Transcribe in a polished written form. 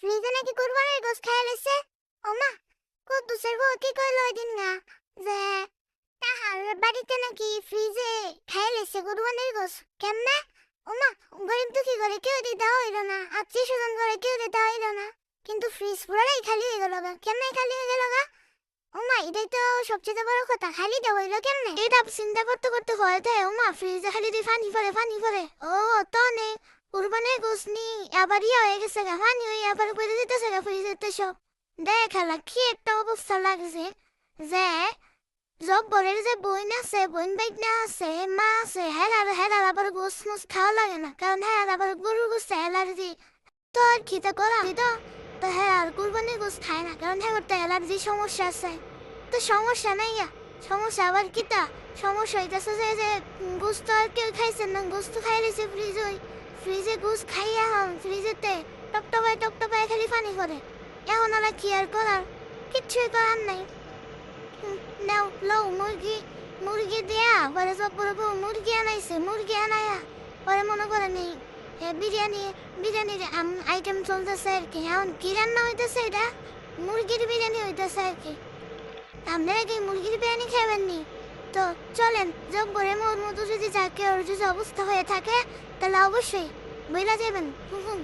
ফ্রিজে নাকি কুরবানির গোস খাইয়া লেছে। ওমা, কুদ্দুসের বউ কি কইলো ওই দিন না যে তাহার বাড়িতে নাকি ফ্রিজে খাইয়া লেছে কুরবানির গোস। কেমনে? ওমা, গরিব দুঃখী করে কেউ দিতে হইল না, আত্মীয় স্বজন করে কেউ দিতে হইল না, কিন্তু ফ্রিজ পুরাই খালি হয়ে গেল গা। কেমনে খালি হয়ে গেল গা? ওমা, এটাই তো সবচেয়ে বড় কথা, খালি দেওয়া হইলো কেমনে? এটা চিন্তা করতে করতে ভয় দেয়। ওমা, ফ্রিজে খালি দিয়ে পানি পড়ে পানি পড়ে। ও তো নে কুরবানির গোস নি আবার হয়ে গেছে গা, পানি হয়ে আবার পড়ে দিতেছে গা ফ্রিজেতে সব। দেখ খালা কি একটা অবস্থা লাগছে যে জব্বরের যে বোন আছে, বোন বাইকনা আছে, মা আছে, হেরার আবার গোস মোস খাওয়া লাগে না, কারণ হেরার আবার গরুর গোস অ্যালার্জি। তো আর খিতে করা দিত তো হেরার কুরবানির গোস খায় না, কারণ হেরার তো অ্যালার্জি সমস্যা আছে। তো সমস্যা নাই গা, সমস্যা আবার কিতা সমস্যা হইতেছে যে গোস তো আর কেউ খাইছে না, গোস তো খাই লেছে ফ্রিজে গোস খাইয়া এখন ফ্রিজেতে টপটপায় খালি পানি পড়ে। এখন ওরা কি আর করার, কিচ্ছুই করার নাই। নাও লও মুরগি দিয়া পরে সব বলবো মুরগি আনাইছে, মুরগি আনায়া পরে মনে করে নেই বিরিয়ানির আইটেম চলতেছে আর কি। এখন কি রান্না হইতেছে, এটা মুরগির বিরিয়ানি হইতেছে আর কি। আপনারা কি মুরগির বিরিয়ানি খাবেন নি? তো চলেন, জব্বরের মতো যদি যাকে ওর যদি অবস্থা হয়ে থাকে তাহলে অবশ্যই বইলা যাবেন। হুম।